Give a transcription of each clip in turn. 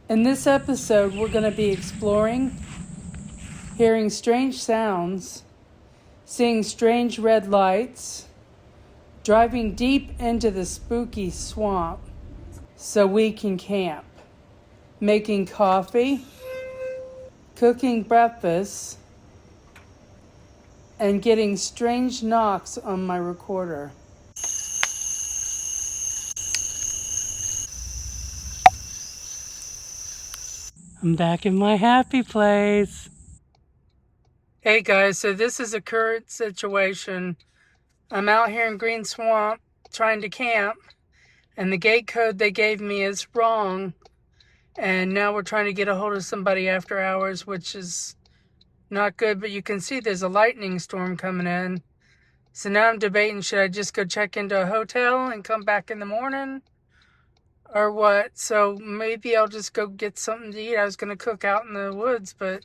In this episode, we're going to be exploring, hearing strange sounds, seeing strange red lights, driving deep into the spooky swamp so we can camp, making coffee, cooking breakfast, and getting strange knocks on my recorder. I'm back in my happy place. Hey guys, so this is a current situation. I'm out here in Green Swamp trying to camp, and the gate code they gave me is wrong. And now we're trying to get a hold of somebody after hours, which is not good, but you can see there's a lightning storm coming in. So now I'm debating, should I just go check into a hotel and come back in the morning or what? So maybe I'll just go get something to eat. I was going to cook out in the woods, but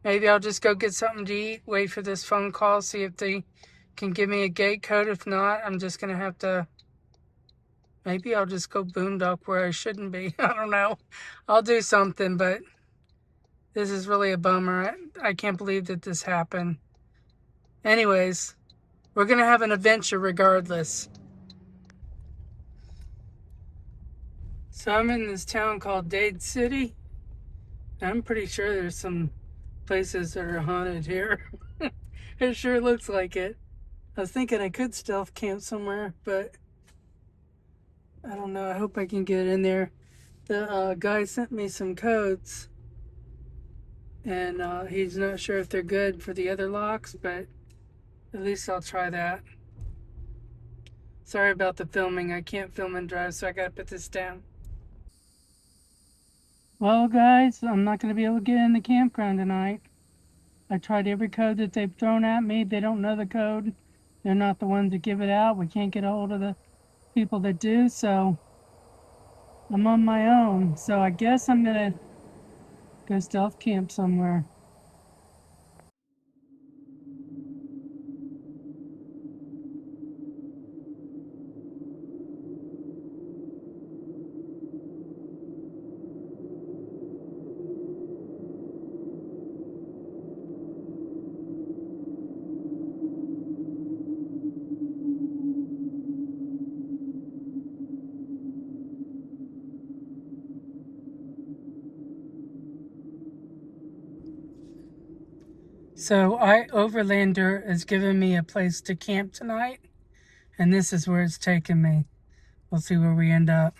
maybe I'll just go get something to eat, wait for this phone call, see if they can give me a gate code. If not, I'm just going to have to, maybe I'll just go boondock where I shouldn't be. I don't know. I'll do something, but this is really a bummer. I can't believe that this happened. Anyways, we're going to have an adventure regardless. So I'm in this town called Dade City. I'm pretty sure there's some places that are haunted here. It sure looks like it. I was thinking I could stealth camp somewhere, but I don't know. I hope I can get in there. The guy sent me some codes, and he's not sure if they're good for the other locks, but at least I'll try that. Sorry about the filming. I can't film and drive, so I gotta put this down. Well, guys, I'm not gonna be able to get in the campground tonight. I tried every code that they've thrown at me. They don't know the code. They're not the ones that give it out. We can't get a hold of the people that do, so I'm on my own. So I guess I'm gonna go stealth camp somewhere. So Overlander has given me a place to camp tonight, and this is where it's taken me. We'll see where we end up.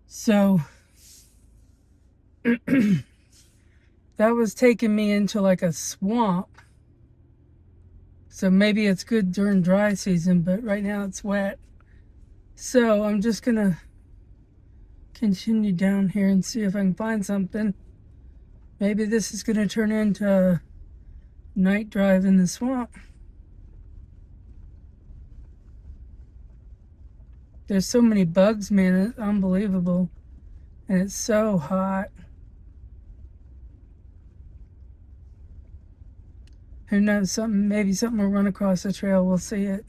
So that was taking me into like a swamp. So maybe it's good during dry season, but right now it's wet. So I'm just gonna continue down here and see if I can find something. Maybe this is gonna turn into a night drive in the swamp. There's so many bugs, man, it's unbelievable. And it's so hot. Who knows, maybe something will run across the trail, we'll see it.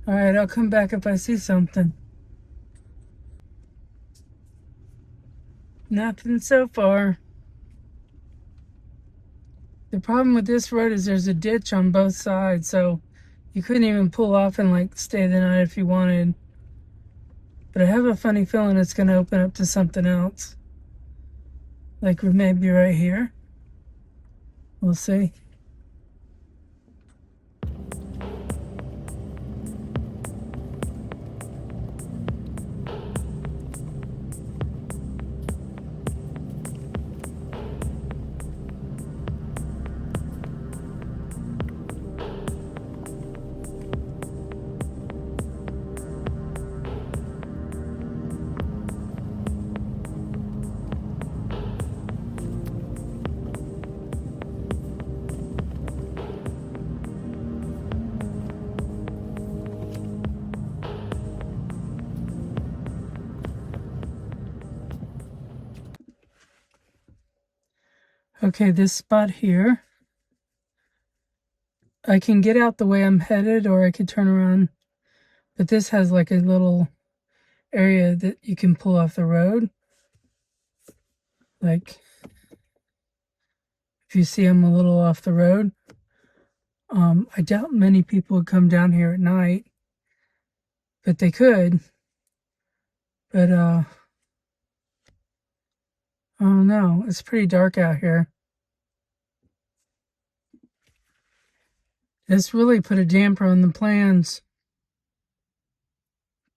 All right, I'll come back if I see something. Nothing so far. The problem with this road is there's a ditch on both sides, so you couldn't even pull off and like stay the night if you wanted. But I have a funny feeling it's going to open up to something else. Like we're maybe right here. We'll see. Okay, this spot here, I can get out the way I'm headed, or I could turn around, but this has like a little area that you can pull off the road. Like, if you see I'm a little off the road. I doubt many people would come down here at night, but they could. But, I don't know. It's pretty dark out here. This really put a damper on the plans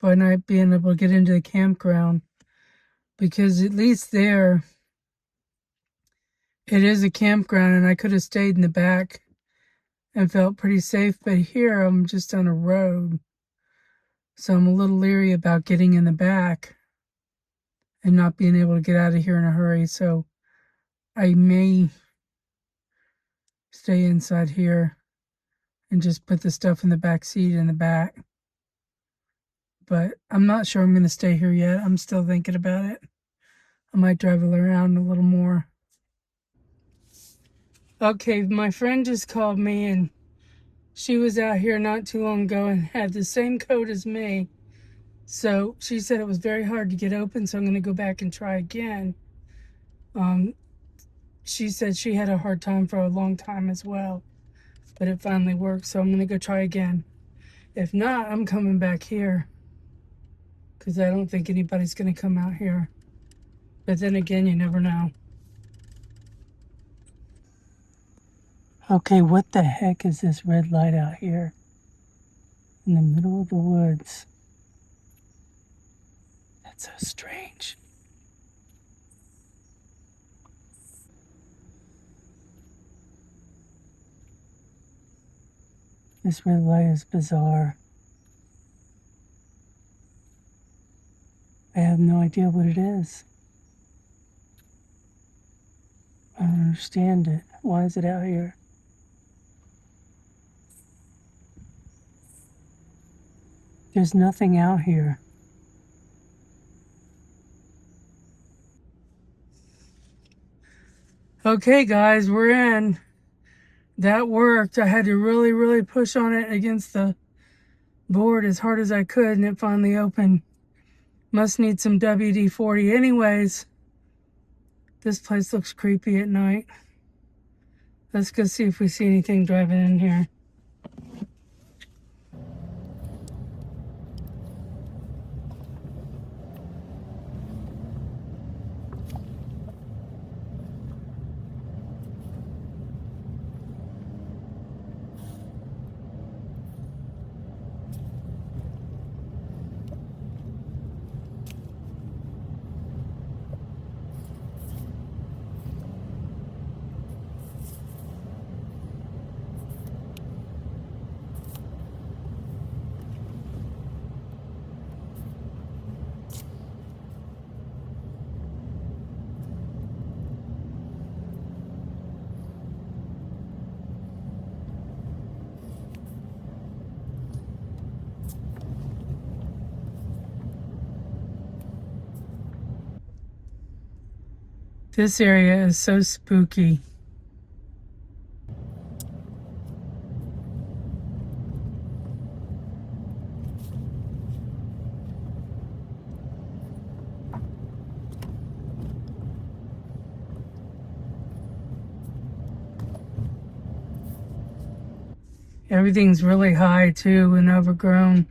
by not being able to get into the campground, because at least there, it is a campground and I could have stayed in the back and felt pretty safe. But here I'm just on a road, so I'm a little leery about getting in the back and not being able to get out of here in a hurry. So I may stay inside here and just put the stuff in the back seat in the back. But I'm not sure I'm going to stay here yet. I'm still thinking about it. I might drive around a little more. Okay, my friend just called me, and she was out here not too long ago and had the same code as me. So she said it was very hard to get open, so I'm going to go back and try again. She said she had a hard time for a long time as well, but it finally worked, so I'm going to go try again. If not, I'm coming back here, because I don't think anybody's going to come out here. But then again, you never know. Okay, what the heck is this red light out here in the middle of the woods? That's so strange. This red light is bizarre. I have no idea what it is. I don't understand it. Why is it out here? There's nothing out here. Okay, guys, we're in. That worked. I had to really push on it against the board as hard as I could, and it finally opened. Must need some WD-40. Anyways, this place looks creepy at night. Let's go see if we see anything driving in here. This area is so spooky. Everything's really high too and overgrown.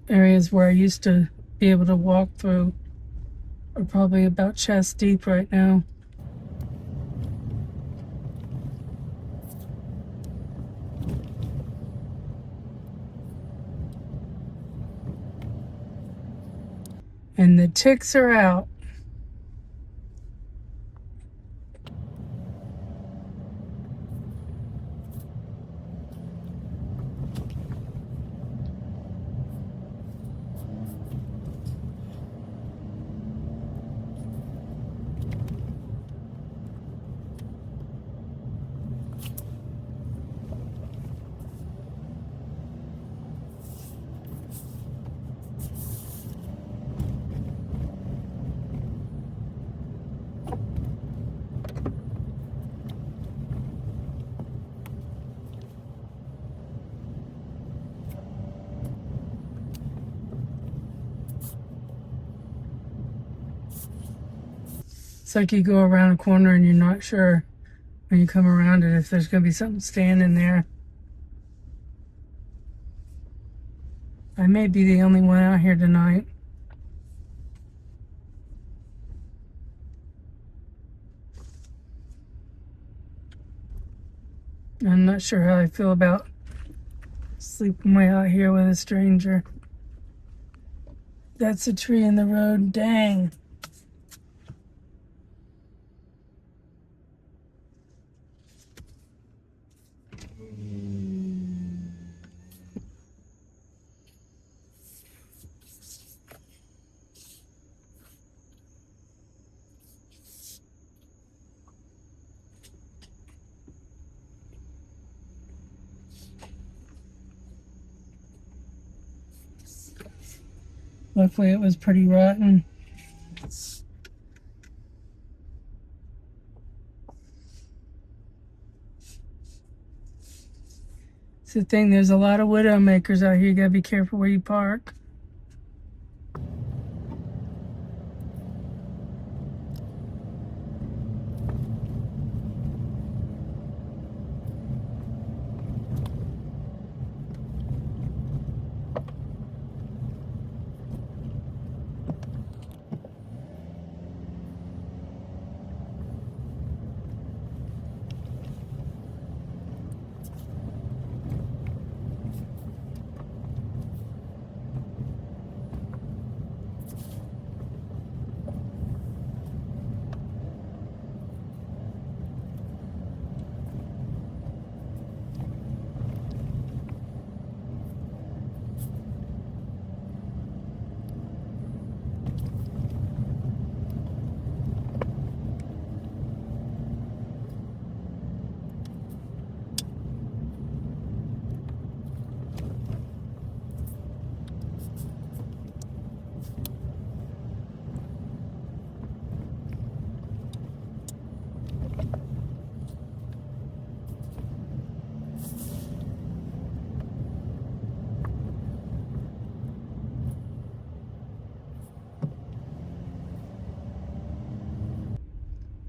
Areas where I used to be able to walk through are probably about chest deep right now. And the ticks are out. It's like you go around a corner and you're not sure when you come around it if there's going to be something standing there. I may be the only one out here tonight. I'm not sure how I feel about sleeping way out here with a stranger. That's a tree in the road. Dang. Luckily it was pretty rotten. It's the thing, there's a lot of widow makers out here. You gotta be careful where you park.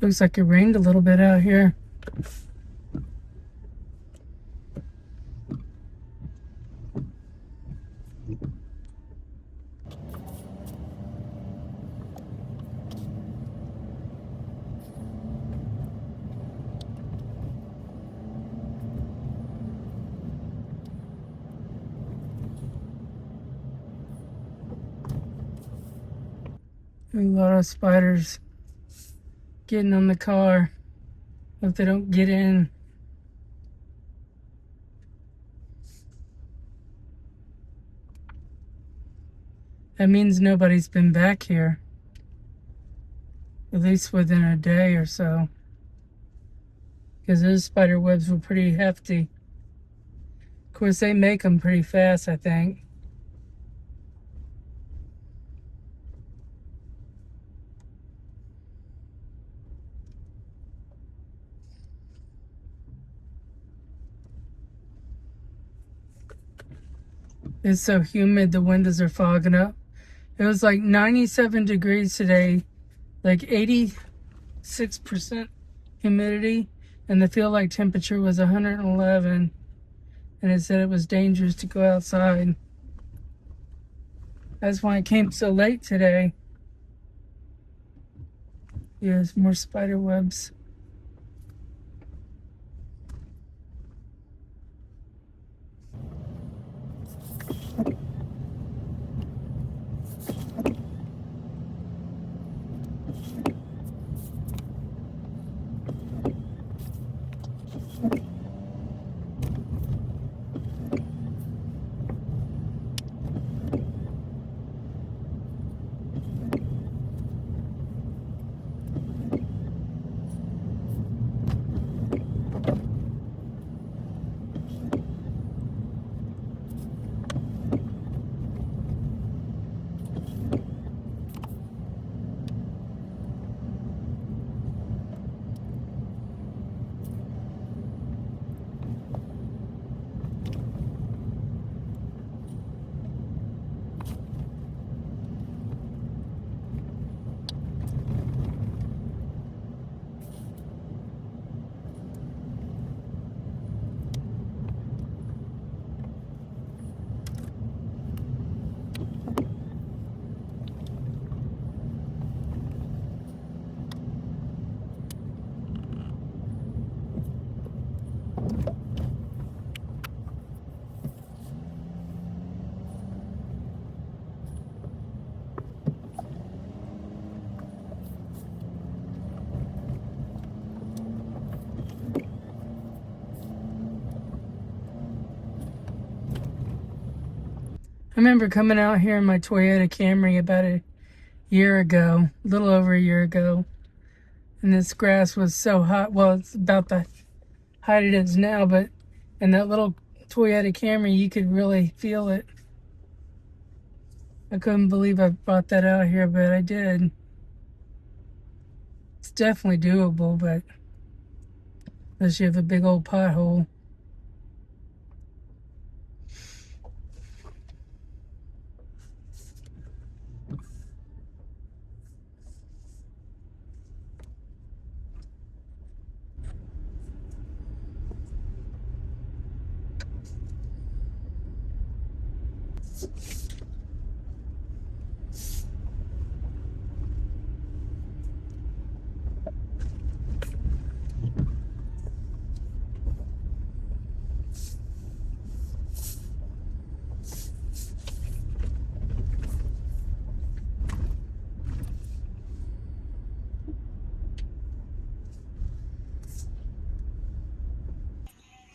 Looks like it rained a little bit out here. A lot of spiders getting on the car. Hope they don't get in. That means nobody's been back here. At least within a day or so. Because those spider webs were pretty hefty. Of course, they make them pretty fast, I think. It's so humid, the windows are fogging up. It was like 97 degrees today, like 86% humidity, and the feel like temperature was 111, and it said it was dangerous to go outside. That's why I came so late today. There's more spider webs. remember coming out here in my Toyota Camry about a year ago, a little over a year ago, and this grass was so hot. Well, it's about the height it is now, but in that little Toyota Camry, you could really feel it. I couldn't believe I brought that out here, but I did. It's definitely doable, but unless you have a big old pothole.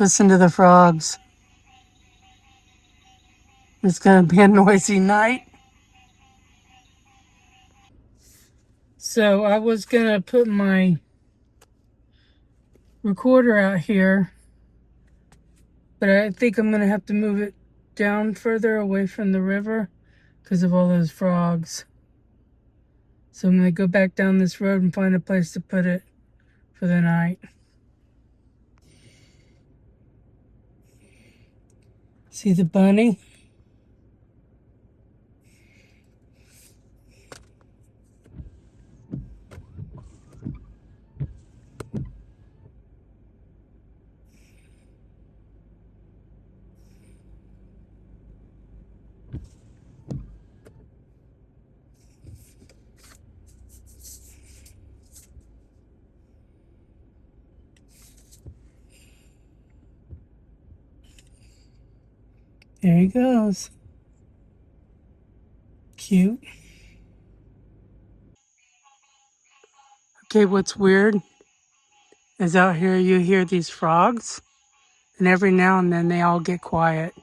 Listen to the frogs. It's going to be a noisy night. So I was going to put my recorder out here, but I think I'm going to have to move it down further away from the river because of all those frogs. So I'm going to go back down this road and find a place to put it for the night. See the bunny? There he goes. Cute. Okay, what's weird is out here you hear these frogs, and every now and then they all get quiet,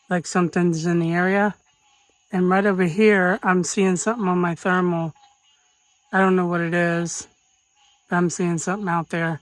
like something's in the area. And right over here, I'm seeing something on my thermal. I don't know what it is, but I'm seeing something out there.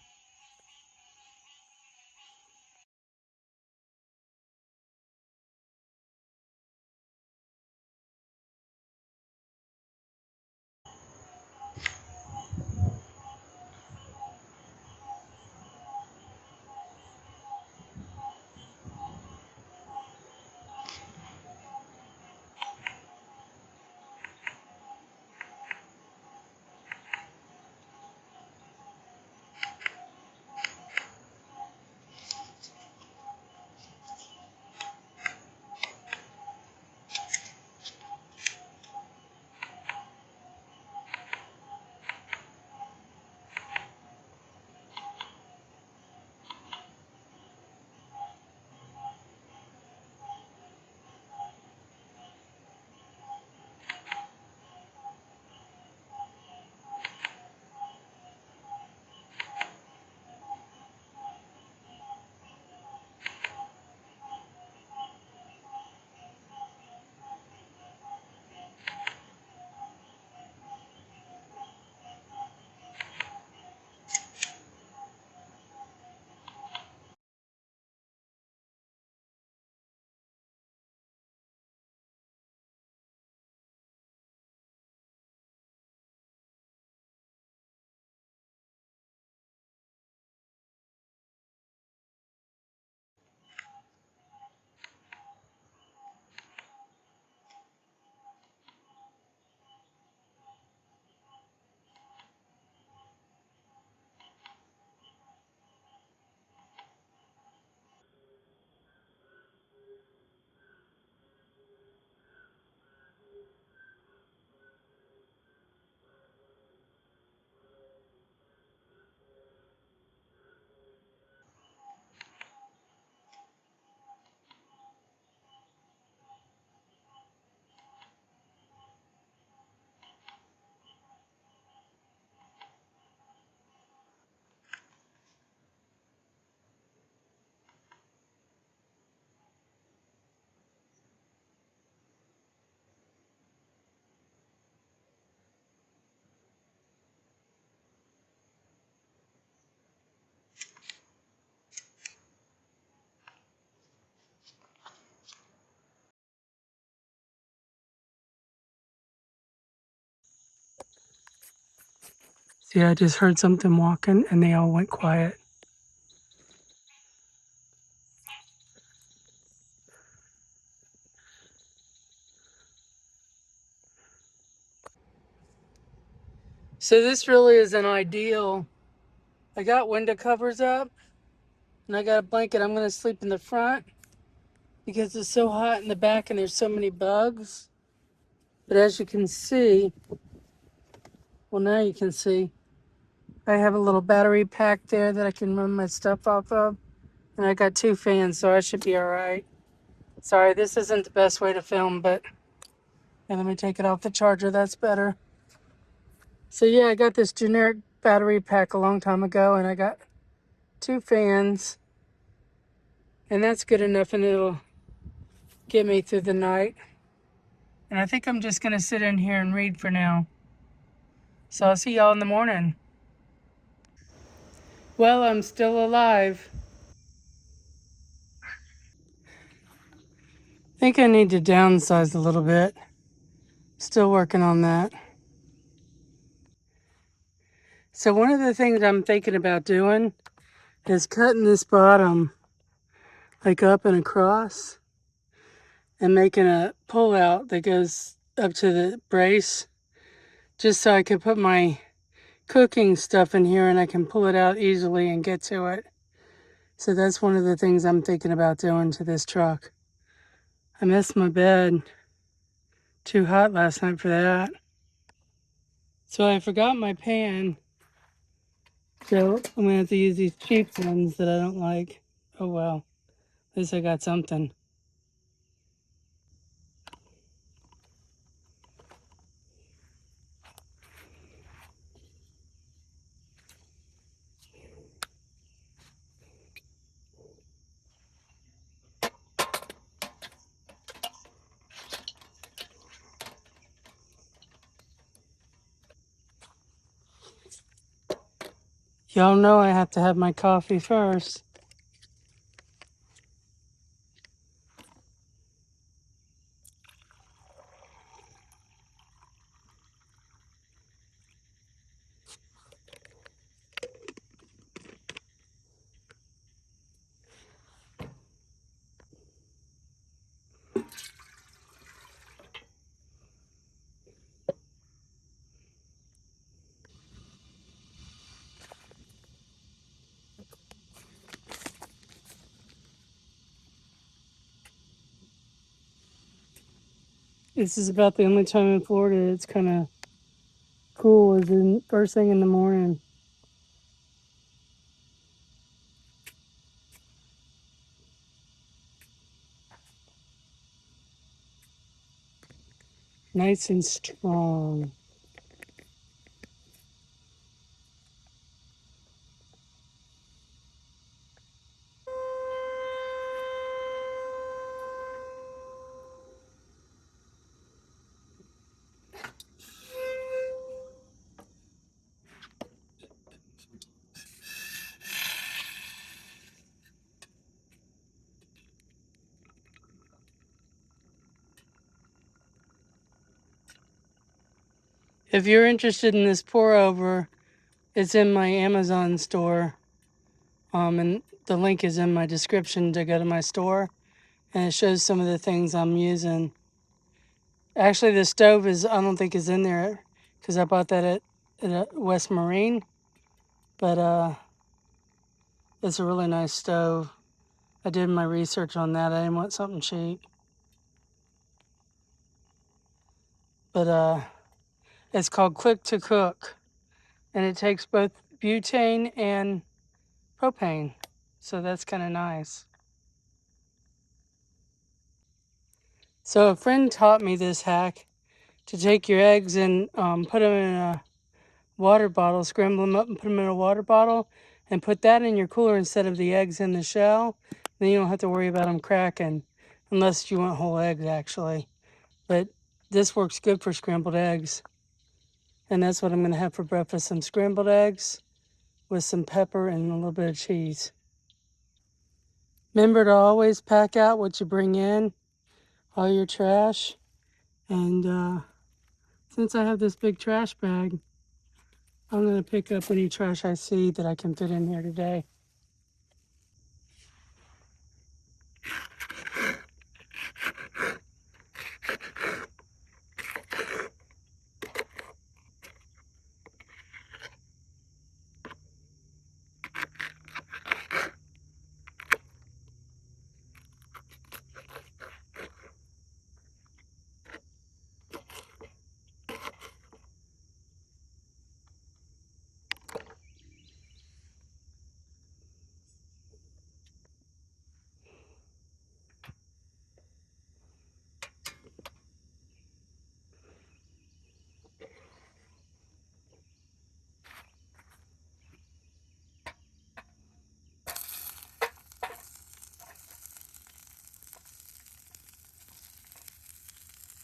Yeah, I just heard something walking and they all went quiet. So this really isn't ideal. I got window covers up and I got a blanket. I'm going to sleep in the front because it's so hot in the back and there's so many bugs. But as you can see, well, now you can see, I have a little battery pack there that I can run my stuff off of. And I got 2 fans, so I should be all right. Sorry, this isn't the best way to film, but and let me take it off the charger. That's better. So yeah, I got this generic battery pack a long time ago, and I got 2 fans, and that's good enough, and it'll get me through the night. And I think I'm just gonna sit in here and read for now. So I'll see y'all in the morning. Well, I'm still alive. I think I need to downsize a little bit. Still working on that. So one of the things I'm thinking about doing is cutting this bottom like up and across and making a pull out that goes up to the brace just so I can put my cooking stuff in here and I can pull it out easily and get to it. So that's one of the things I'm thinking about doing to this truck. I missed my bed. Too hot last night for that. So I forgot my pan. So I'm gonna have to use these cheap ones that I don't like. Oh well, at least I got something. Y'all know I have to have my coffee first. This is about the only time in Florida it's kind of cool is in first thing in the morning. Nice and strong. If you're interested in this pour over, it's in my Amazon store. And the link is in my description to go to my store. And it shows some of the things I'm using. Actually, the stove I don't think is in there because I bought that at West Marine. But it's a really nice stove. I did my research on that. I didn't want something cheap. But it's called Quick to Cook. And it takes both butane and propane. So that's kind of nice. So a friend taught me this hack to take your eggs and put them in a water bottle, scramble them up and put them in a water bottle and put that in your cooler instead of the eggs in the shell. Then you don't have to worry about them cracking unless you want whole eggs actually. But this works good for scrambled eggs. And that's what I'm going to have for breakfast, some scrambled eggs with some pepper and a little bit of cheese. Remember to always pack out what you bring in, all your trash. And since I have this big trash bag, I'm going to pick up any trash I see that I can fit in here today.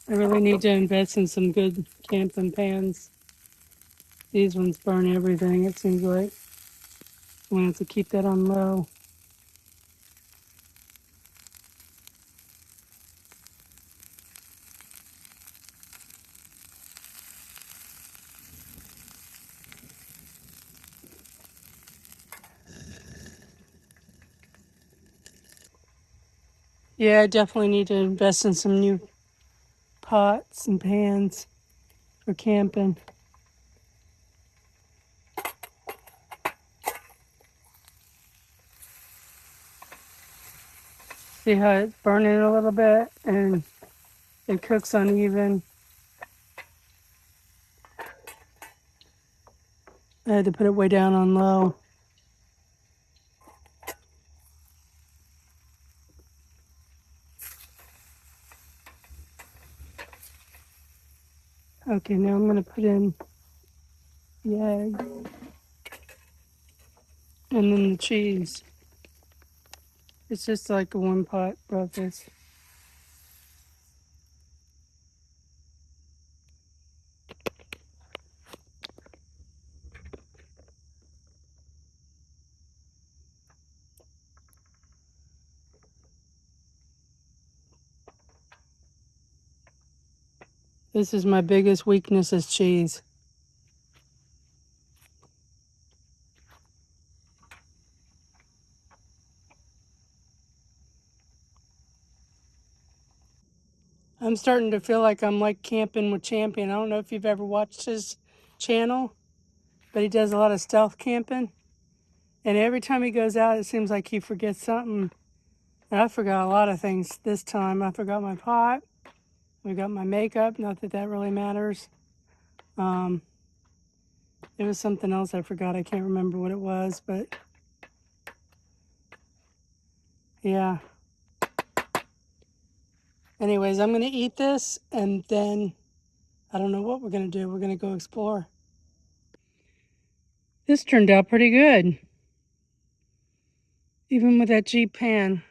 I really need to invest in some good camping pans. These ones burn everything, it seems like. I'm going to have to keep that on low. Yeah, I definitely need to invest in some new pots and pans for camping. See how it's burning a little bit and it cooks uneven. I had to put it way down on low. Okay, now I'm going to put in the egg and then the cheese. It's just like a one pot breakfast. This is my biggest weakness is cheese. I'm starting to feel like I'm like camping with Champion. I don't know if you've ever watched his channel, but he does a lot of stealth camping. And every time he goes out, it seems like he forgets something. And I forgot a lot of things this time. I forgot my pot. I got my makeup. Not that that really matters. It was something else I forgot. I can't remember what it was, but yeah. Anyways, I'm going to eat this and then I don't know what we're going to do. We're going to go explore. This turned out pretty good. Even with that Jeep pan.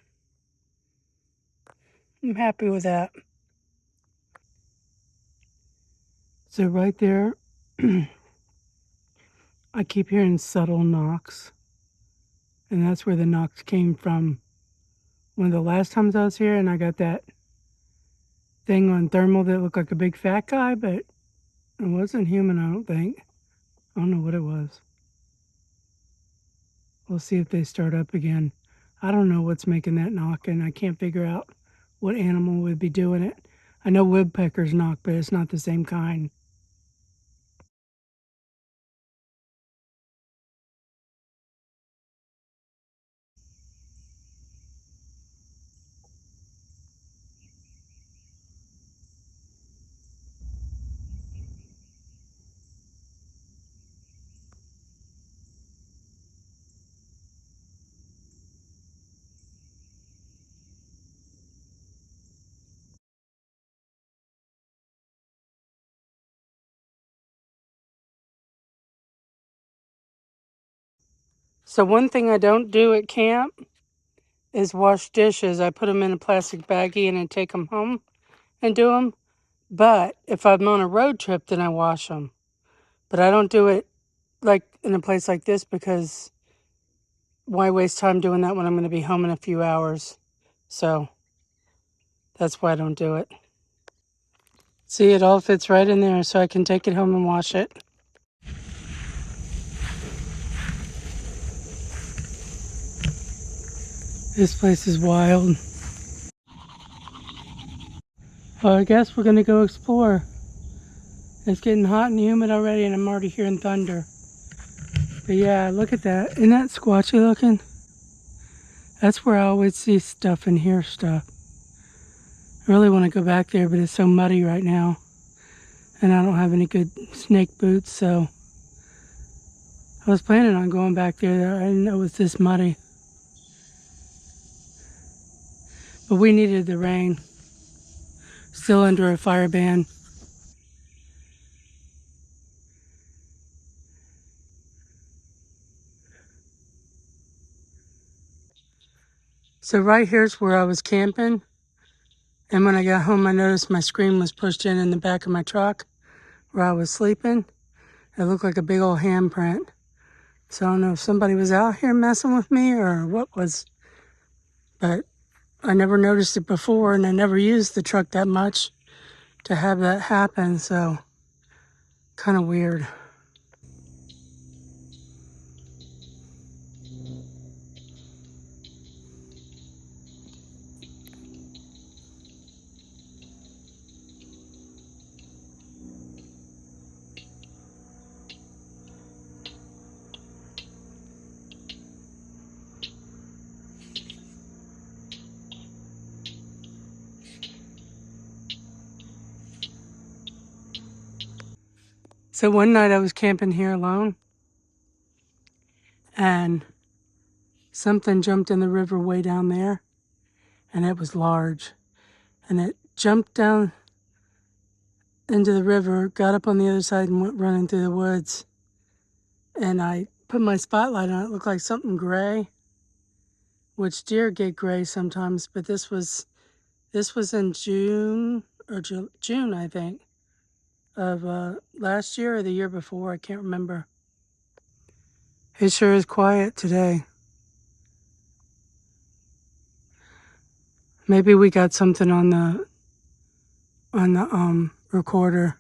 I'm happy with that. So right there, I keep hearing subtle knocks. And that's where the knocks came from. One of the last times I was here and I got that thing on thermal that looked like a big fat guy, but it wasn't human, I don't think. I don't know what it was. We'll see if they start up again. I don't know what's making that knock, and I can't figure out what animal would be doing it. I know woodpeckers knock, but it's not the same kind. So one thing I don't do at camp is wash dishes. I put them in a plastic baggie and I take them home and do them. But if I'm on a road trip, then I wash them. But I don't do it like in a place like this because why waste time doing that when I'm going to be home in a few hours? So that's why I don't do it. See, it all fits right in there so I can take it home and wash it. This place is wild. Well, I guess we're gonna go explore. It's getting hot and humid already, and I'm already hearing thunder. But yeah, look at that. Isn't that squatchy looking? That's where I always see stuff and hear stuff. I really want to go back there, but it's so muddy right now. And I don't have any good snake boots, so I was planning on going back there. I didn't know it was this muddy. But we needed the rain. Still under a fire ban. So right here's where I was camping. And when I got home, I noticed my screen was pushed in the back of my truck where I was sleeping. It looked like a big old handprint. So I don't know if somebody was out here messing with me or what was, but I never noticed it before, and I never used the truck that much to have that happen, so kind of weird. So one night I was camping here alone, and something jumped in the river way down there, and it was large. And it jumped down into the river, got up on the other side, and went running through the woods. And I put my spotlight on it. It looked like something gray, which deer get gray sometimes, but this was in June, I think, of last year or the year before. I can't remember. It sure is quiet today. Maybe we got something on the recorder,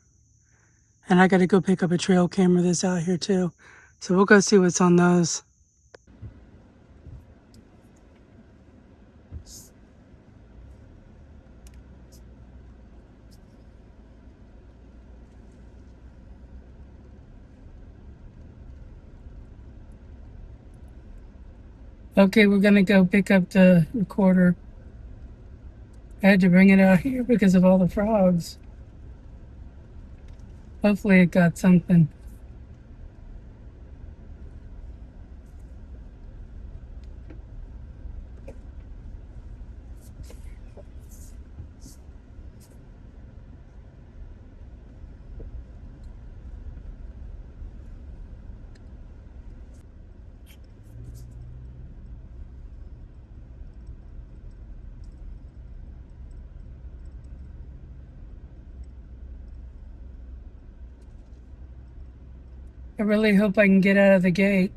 and I got to go pick up a trail camera that's out here too. So we'll go see what's on those. Okay, we're gonna go pick up the recorder. I had to bring it out here because of all the frogs. Hopefully it got something. I really hope I can get out of the gate.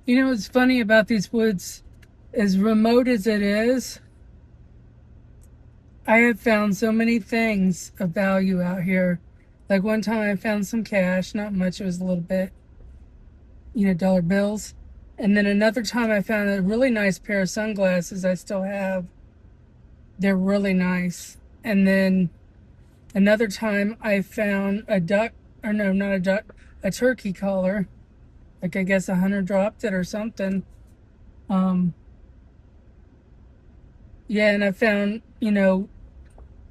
You know what's funny about these woods, as remote as it is, I have found so many things of value out here. Like one time I found some cash, not much, it was a little bit, dollar bills. And then another time I found a really nice pair of sunglasses I still have. They're really nice. And then another time I found a duck, or no, not a duck, a turkey collar. Like, I guess a hunter dropped it or something. Um, yeah, and I found,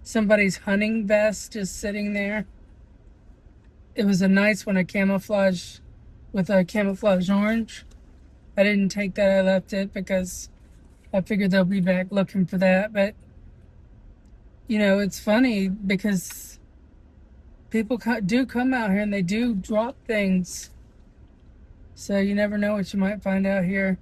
somebody's hunting vest just sitting there. It was a nice one, a camouflage with a camouflage orange. I didn't take that. I left it because I figured they'll be back looking for that. But, it's funny because people do come out here and they do drop things. So you never know what you might find out here.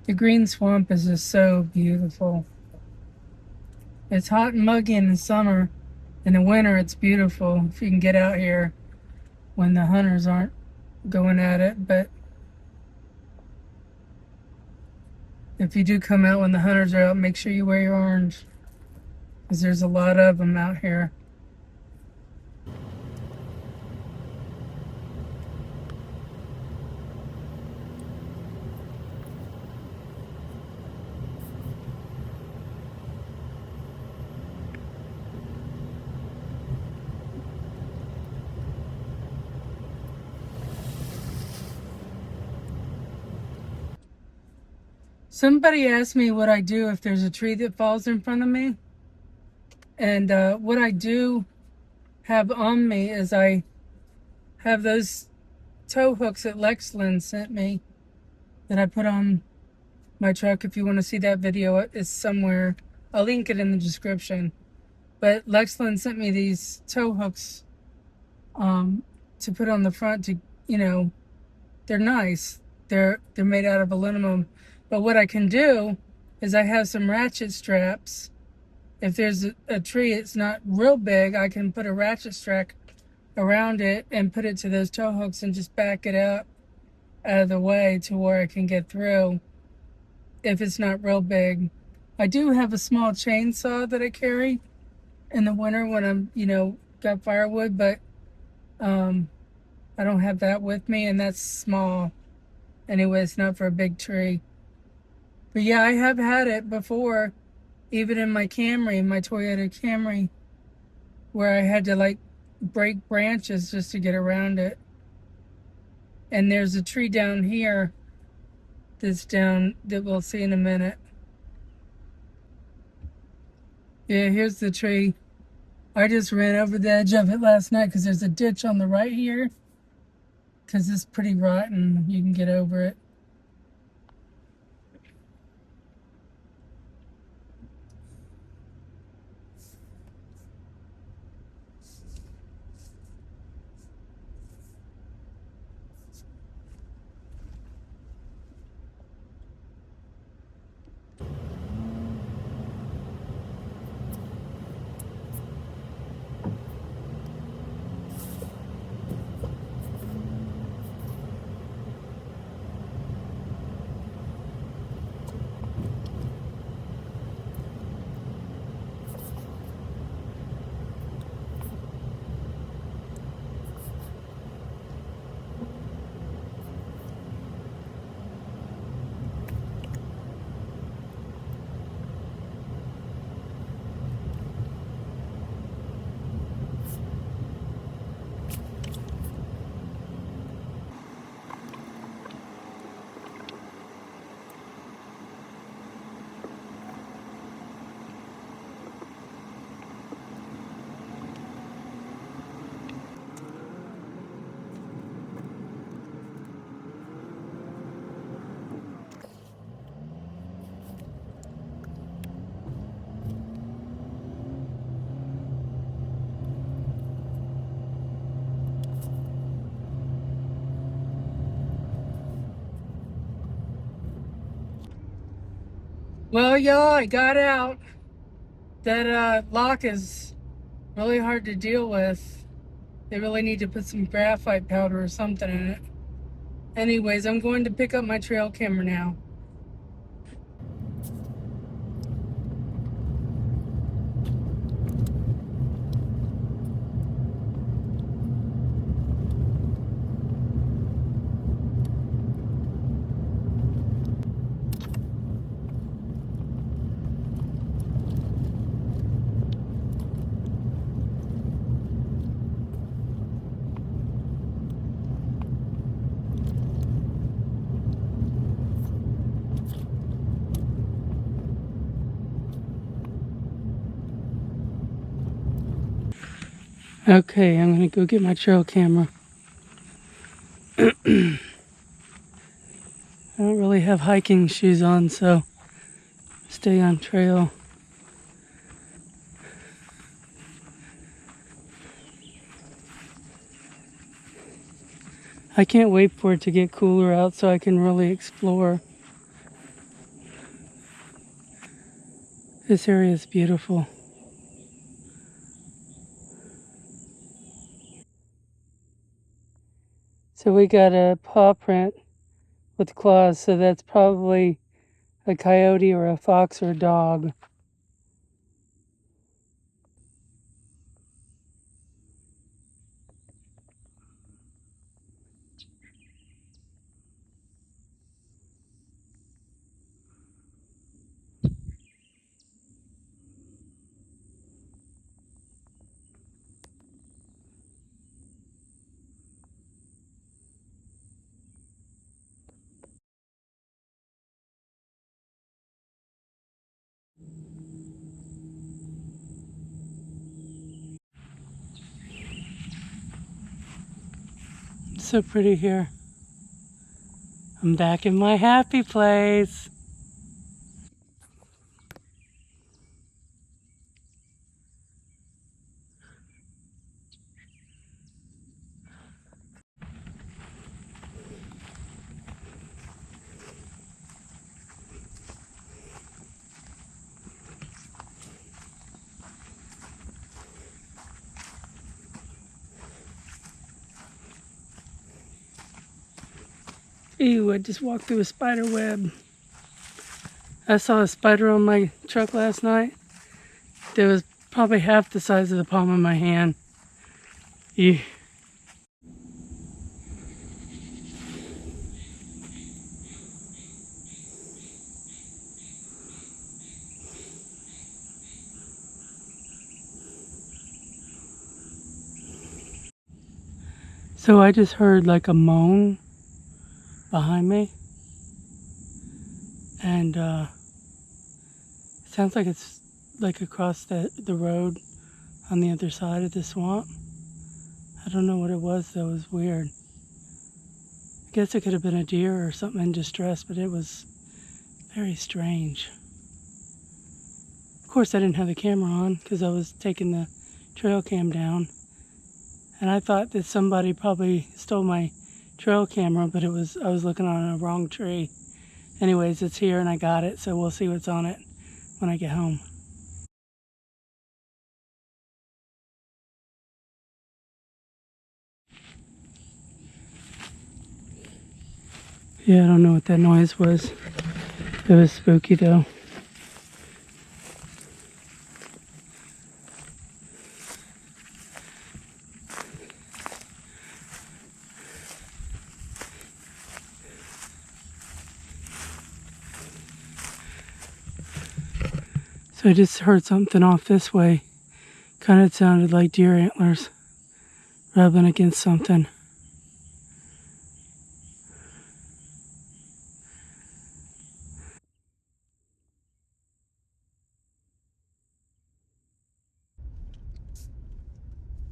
The green swamp is just so beautiful. It's hot and muggy in the summer. In the winter, it's beautiful if you can get out here when the hunters aren't going at it. But if you do come out when the hunters are out, make sure you wear your orange, because there's a lot of them out here. Somebody asked me what I do if there's a tree that falls in front of me. And what I do have on me is I have those tow hooks that Lexlin sent me that I put on my truck. If you want to see that video, it's somewhere. I'll link it in the description. But Lexlin sent me these tow hooks to put on the front to, they're nice. They're made out of aluminum. But what I can do is I have some ratchet straps. If there's a tree, it's not real big, I can put a ratchet strap around it and put it to those tow hooks and just back it up out of the way to where I can get through if it's not real big. I do have a small chainsaw that I carry in the winter when I'm, got firewood, but I don't have that with me, and that's small. Anyway, it's not for a big tree. But yeah, I have had it before, even in my Camry, my Toyota Camry, where I had to break branches just to get around it. And there's a tree down here that we'll see in a minute. Yeah, here's the tree. I just ran over the edge of it last night because there's a ditch on the right here. Because it's pretty rotten. You can get over it. Well, y'all, I got out. That lock is really hard to deal with. They really need to put some graphite powder or something in it. Anyways, I'm going to pick up my trail camera now. Okay, I'm gonna go get my trail camera. I don't really have hiking shoes on, so stay on trail. I can't wait for it to get cooler out so I can really explore. This area is beautiful. So we got a paw print with claws, so that's probably a coyote or a fox or a dog. It's so pretty here. I'm back in my happy place. Ew, I just walked through a spider web. I saw a spider on my truck last night. It was probably half the size of the palm of my hand. Ew. So I just heard like a moan behind me. And it sounds like it's like across the road on the other side of the swamp. I don't know what it was though, it was weird. I guess it could have been a deer or something in distress, but it was very strange. Of course I didn't have the camera on because I was taking the trail cam down. And I thought that somebody probably stole my trail camera, but I was looking on a wrong tree. Anyways, it's here and I got it, so we'll see what's on it when I get home. Yeah, I don't know what that noise was. It was spooky though. So I just heard something off this way. Kind of sounded like deer antlers rubbing against something.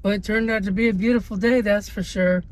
Well, it turned out to be a beautiful day, that's for sure.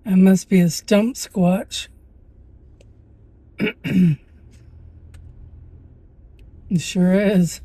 That must be a Stump Squatch. It sure is.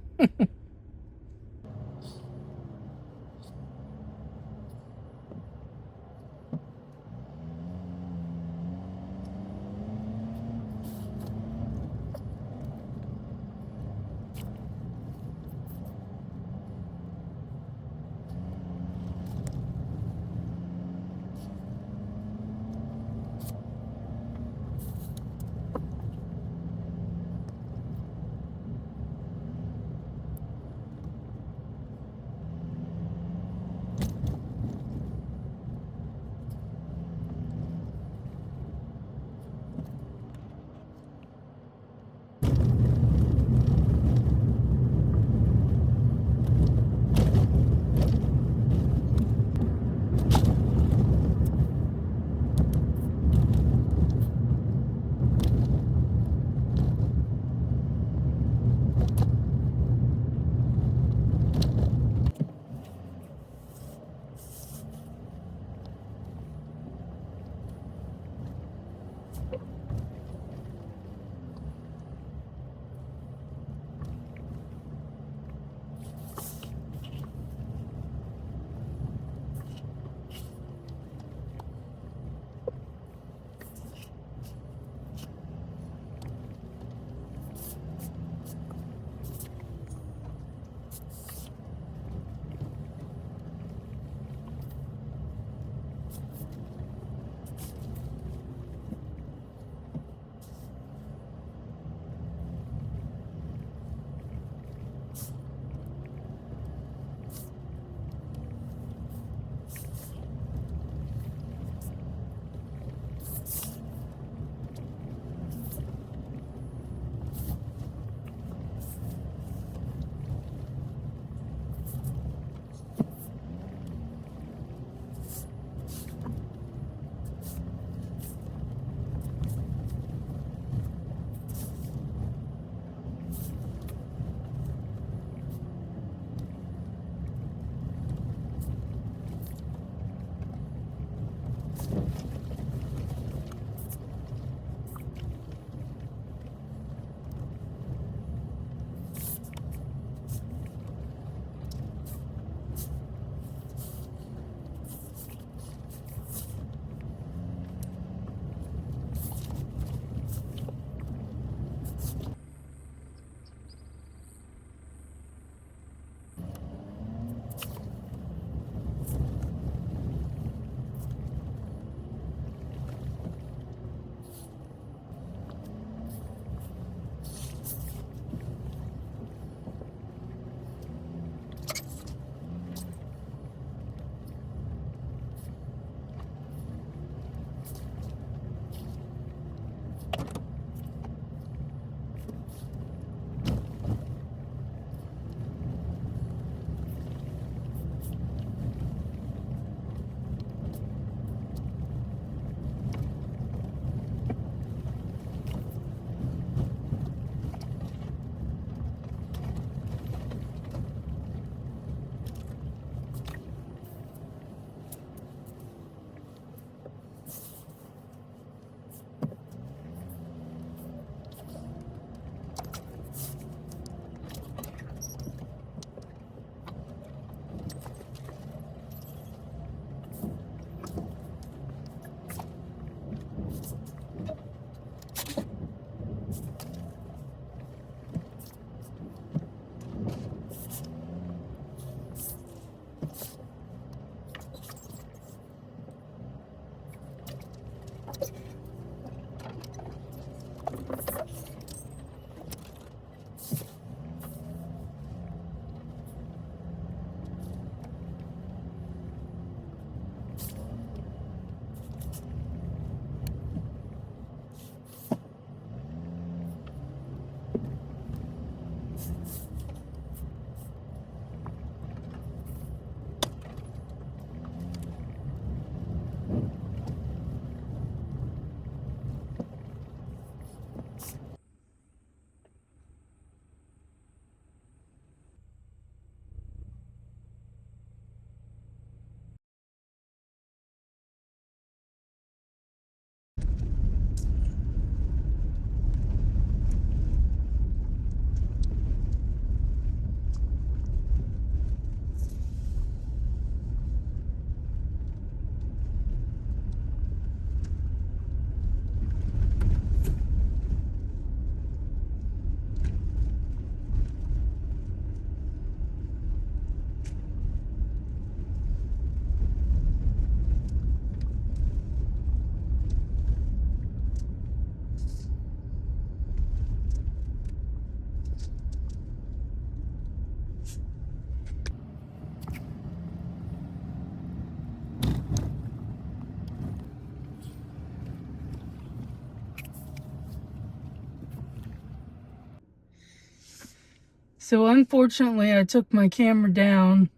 So unfortunately, I took my camera down,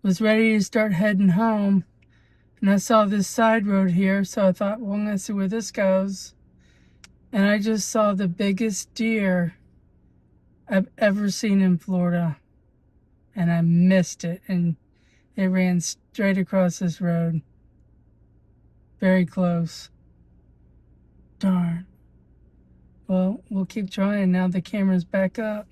was ready to start heading home, and I saw this side road here, so I thought, well, I'm going to see where this goes. And I just saw the biggest deer I've ever seen in Florida. And I missed it, and it ran straight across this road. Very close. Darn. Well, we'll keep trying now the camera's back up.